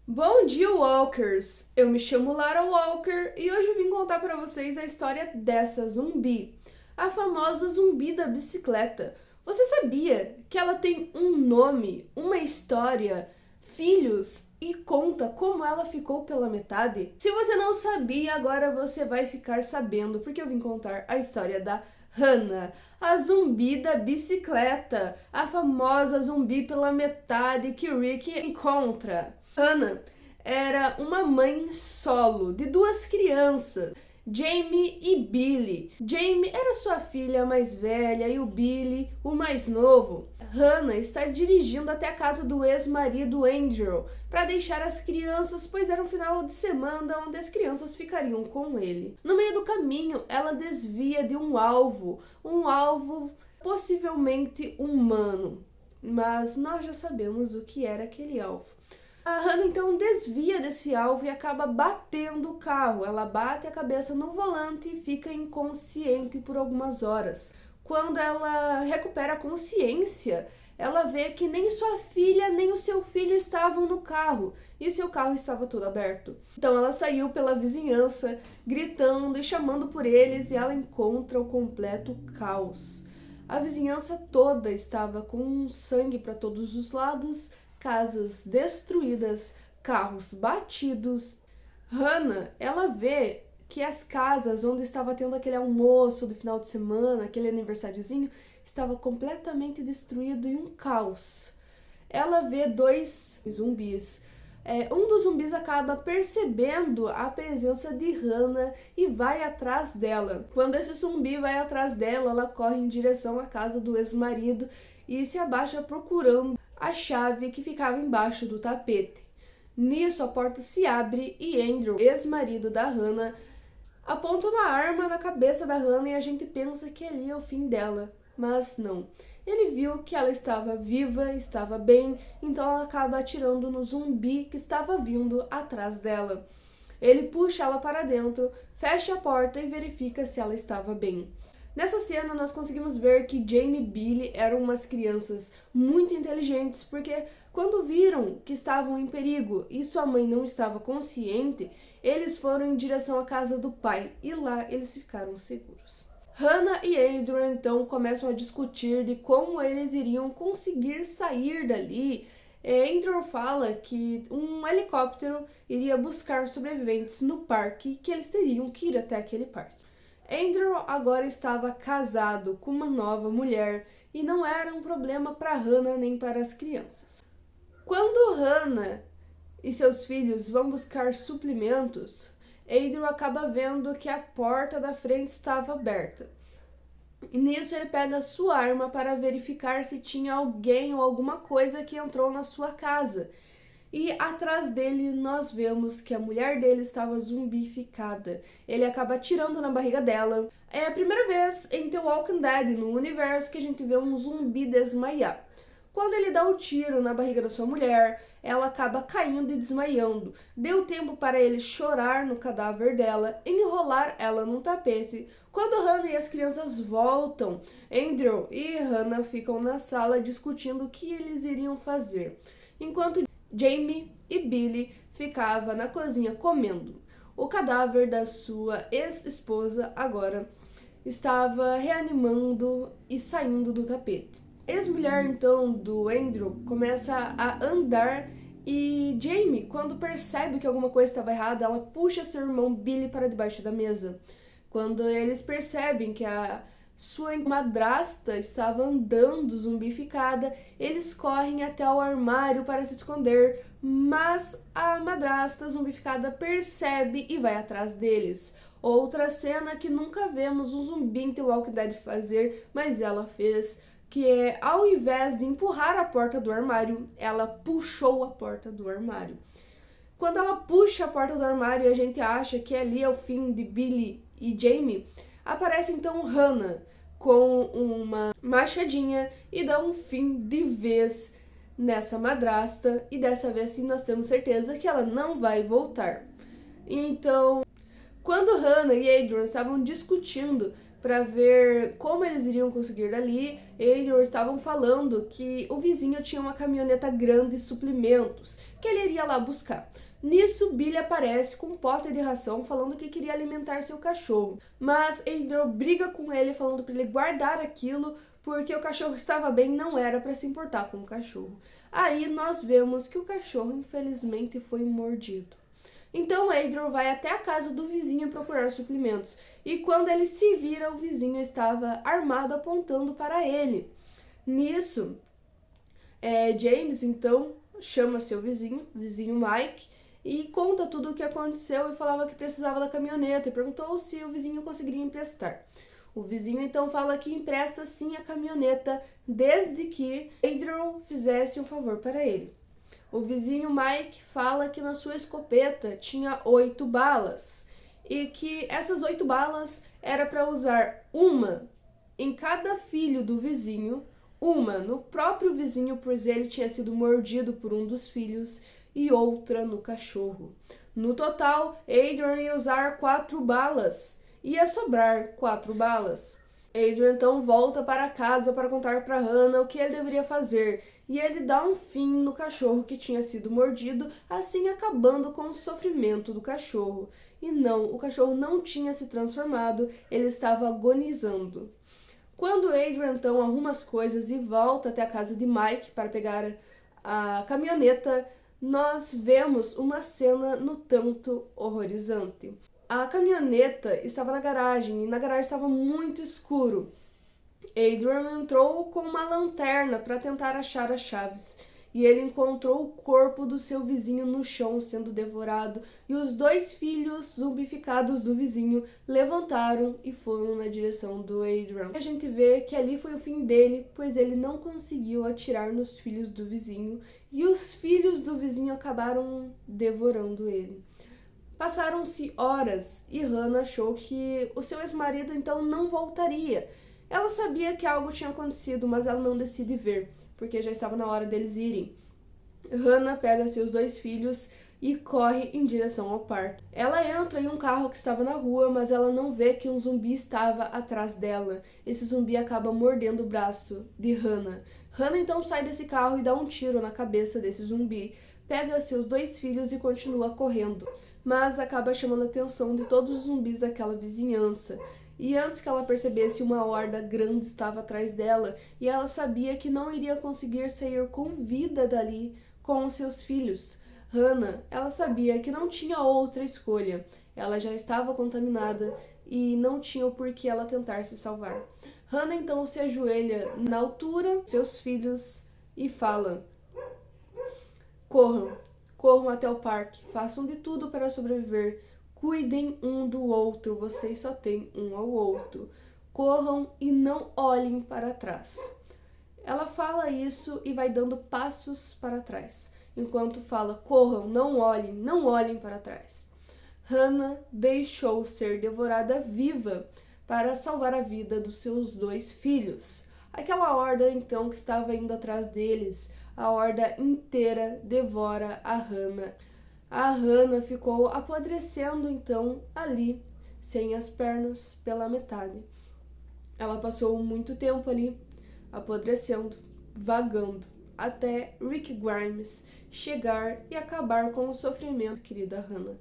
Bom dia, Walkers! Eu me chamo Lara Walker e hoje eu vim contar para vocês a história dessa zumbi, a famosa zumbi da bicicleta. Você sabia que ela tem um nome, uma história, filhos e conta como ela ficou pela metade? Se você não sabia, agora você vai ficar sabendo, porque eu vim contar a história da Hannah, a zumbi da bicicleta, a famosa zumbi pela metade que Rick encontra. Hannah era uma mãe solo de duas crianças, Jamie e Billy. Jamie era sua filha mais velha e o Billy, o mais novo. Hannah está dirigindo até a casa do ex-marido Andrew para deixar as crianças, pois era um final de semana onde as crianças ficariam com ele. No meio do caminho, ela desvia de um alvo possivelmente humano, mas nós já sabemos o que era aquele alvo. A Hannah então desvia desse alvo e acaba batendo o carro. Ela bate a cabeça no volante e fica inconsciente por algumas horas. Quando ela recupera a consciência, ela vê que nem sua filha nem o seu filho estavam no carro e seu carro estava todo aberto. Então ela saiu pela vizinhança, gritando e chamando por eles, e ela encontra o completo caos. A vizinhança toda estava com sangue para todos os lados, casas destruídas, carros batidos. Hannah, ela vê que as casas onde estava tendo aquele almoço do final de semana, aquele aniversáriozinho, estava completamente destruído e um caos. Ela vê dois zumbis. Um dos zumbis acaba percebendo a presença de Hannah e vai atrás dela. Quando esse zumbi vai atrás dela, ela corre em direção à casa do ex-marido e se abaixa procurando a chave que ficava embaixo do tapete. Nisso, a porta se abre e Andrew, ex-marido da Hannah, aponta uma arma na cabeça da Hannah e a gente pensa que ali é o fim dela, mas não. Ele viu que ela estava viva, estava bem, então ela acaba atirando no zumbi que estava vindo atrás dela. Ele puxa ela para dentro, fecha a porta e verifica se ela estava bem. Nessa cena, nós conseguimos ver que Jamie e Billy eram umas crianças muito inteligentes, porque quando viram que estavam em perigo e sua mãe não estava consciente, eles foram em direção à casa do pai e lá eles ficaram seguros. Hannah e Andrew então começam a discutir de como eles iriam conseguir sair dali. Andrew fala que um helicóptero iria buscar sobreviventes no parque, que eles teriam que ir até aquele parque. Andrew agora estava casado com uma nova mulher e não era um problema para Hannah nem para as crianças. Quando Hannah e seus filhos vão buscar suprimentos, Andrew acaba vendo que a porta da frente estava aberta. E nisso ele pega sua arma para verificar se tinha alguém ou alguma coisa que entrou na sua casa. E atrás dele nós vemos que a mulher dele estava zumbificada. Ele acaba atirando na barriga dela. É a primeira vez em The Walking Dead no universo que a gente vê um zumbi desmaiar. Quando ele dá o tiro na barriga da sua mulher, ela acaba caindo e desmaiando. Deu tempo para ele chorar no cadáver dela, enrolar ela num tapete. Quando Hannah e as crianças voltam, Andrew e Hannah ficam na sala discutindo o que eles iriam fazer, enquanto Jamie e Billy ficavam na cozinha comendo. O cadáver da sua ex-esposa agora estava reanimando e saindo do tapete. Ex-mulher então do Andrew começa a andar e Jamie, quando percebe que alguma coisa estava errada, ela puxa seu irmão Billy para debaixo da mesa. Quando eles percebem que a sua madrasta estava andando zumbificada, eles correm até o armário para se esconder, mas a madrasta zumbificada percebe e vai atrás deles. Outra cena que nunca vemos um zumbi em The Walking Dead fazer, mas ela fez, que é, ao invés de empurrar a porta do armário, ela puxou a porta do armário. Quando ela puxa a porta do armário e a gente acha que ali é o fim de Billy e Jamie, aparece então Hannah com uma machadinha e dá um fim de vez nessa madrasta, e dessa vez sim nós temos certeza que ela não vai voltar. Então, quando Hannah e Adrian estavam discutindo para ver como eles iriam conseguir dali. Eles estavam falando que o vizinho tinha uma caminhoneta grande de suprimentos, que ele iria lá buscar. Nisso, Billy aparece com um pote de ração falando que queria alimentar seu cachorro. Mas Adriel briga com ele falando para ele guardar aquilo porque o cachorro estava bem e não era para se importar com o cachorro. Aí nós vemos que o cachorro infelizmente foi mordido. Então Adriel vai até a casa do vizinho procurar suprimentos. E quando ele se vira, o vizinho estava armado apontando para ele. Nisso, James então chama seu vizinho Mike, e conta tudo o que aconteceu e falava que precisava da caminhoneta e perguntou se o vizinho conseguiria emprestar. O vizinho então fala que empresta sim a caminhoneta desde que Adriel fizesse um favor para ele. O vizinho Mike fala que na sua escopeta tinha 8 balas e que essas 8 balas era para usar uma em cada filho do vizinho, uma no próprio vizinho, pois ele tinha sido mordido por um dos filhos, e outra no cachorro. No total, Adrian ia usar 4 balas. Ia sobrar 4 balas. Adrian então volta para casa para contar para Hannah o que ele deveria fazer. E ele dá um fim no cachorro que tinha sido mordido, assim acabando com o sofrimento do cachorro. E não, o cachorro não tinha se transformado, ele estava agonizando. Quando Adrian então arruma as coisas e volta até a casa de Mike para pegar a caminhoneta, nós vemos uma cena no tanto horrorizante. A caminhoneta estava na garagem e na garagem estava muito escuro. Adrian entrou com uma lanterna para tentar achar as chaves e ele encontrou o corpo do seu vizinho no chão sendo devorado e os 2 filhos zumbificados do vizinho levantaram e foram na direção do Adrian. A gente vê que ali foi o fim dele, pois ele não conseguiu atirar nos filhos do vizinho e os filhos do vizinho acabaram devorando ele. Passaram-se horas e Hannah achou que o seu ex-marido então não voltaria. Ela sabia que algo tinha acontecido, mas ela não decide ver, porque já estava na hora deles irem. Hannah pega seus 2 filhos e corre em direção ao parque. Ela entra em um carro que estava na rua, mas ela não vê que um zumbi estava atrás dela. Esse zumbi acaba mordendo o braço de Hannah. Hannah então sai desse carro e dá um tiro na cabeça desse zumbi, pega seus 2 filhos e continua correndo, mas acaba chamando a atenção de todos os zumbis daquela vizinhança. E antes que ela percebesse, uma horda grande estava atrás dela e ela sabia que não iria conseguir sair com vida dali com os seus filhos. Hannah, ela sabia que não tinha outra escolha. Ela já estava contaminada e não tinha o porquê ela tentar se salvar. Hannah então se ajoelha na altura de seus filhos e fala: corram até o parque, façam de tudo para sobreviver. Cuidem um do outro, vocês só têm um ao outro. Corram e não olhem para trás. Ela fala isso e vai dando passos para trás, enquanto fala: corram, não olhem para trás. Hannah deixou ser devorada viva para salvar a vida dos seus 2 filhos. Aquela horda então que estava indo atrás deles, a horda inteira devora a Hannah. A Hannah ficou apodrecendo então ali, sem as pernas pela metade. Ela passou muito tempo ali, apodrecendo, vagando, até Rick Grimes chegar e acabar com o sofrimento da querida Hannah.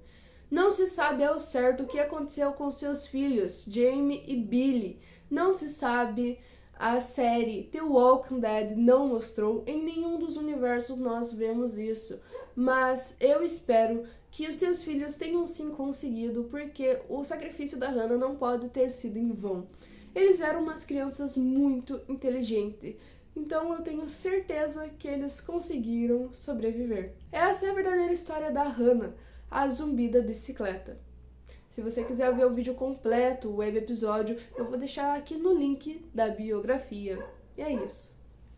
Não se sabe ao certo o que aconteceu com seus filhos, Jamie e Billy. Não se sabe. A série The Walking Dead não mostrou, em nenhum dos universos nós vemos isso, mas eu espero que os seus filhos tenham sim conseguido, porque o sacrifício da Hannah não pode ter sido em vão. Eles eram umas crianças muito inteligentes, então eu tenho certeza que eles conseguiram sobreviver. Essa é a verdadeira história da Hannah, a zumbi da bicicleta. Se você quiser ver o vídeo completo, o web episódio, eu vou deixar aqui no link da biografia. E é isso.